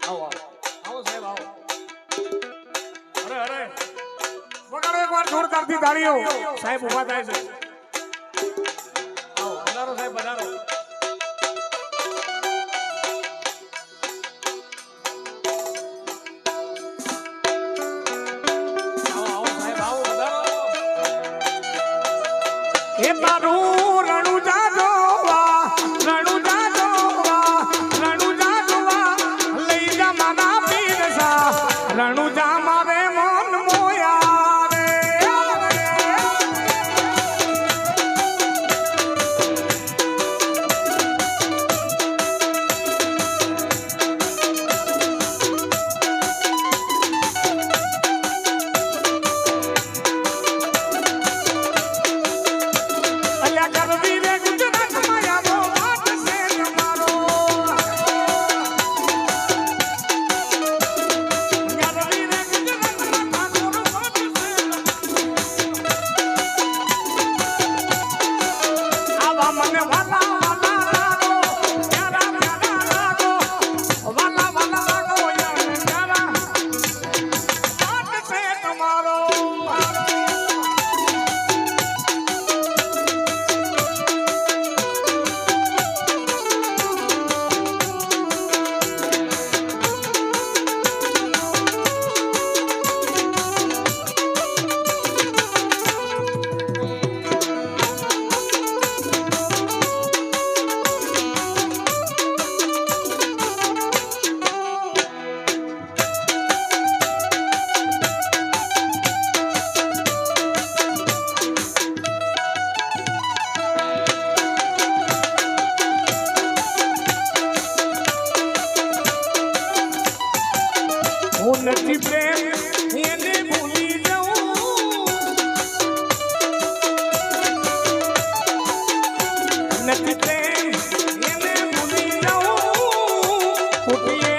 આવો આવો સાહેબ આવો. અરે અરે વગાડો એકવાર જોરદારથી તાળીઓ. સાહેબ ઊભા થાય છે. આવો પધારો સાહેબ પધારો. મારું રણુજા જોવા રણુજા જોવા રણુજા જોવા લઈ જા મારા પીરસા રણુજા મારે મન મોયા રે. નથી પ્રેમ એને ભૂલી જવું નથી પ્રેમ એને ભૂલી જવું.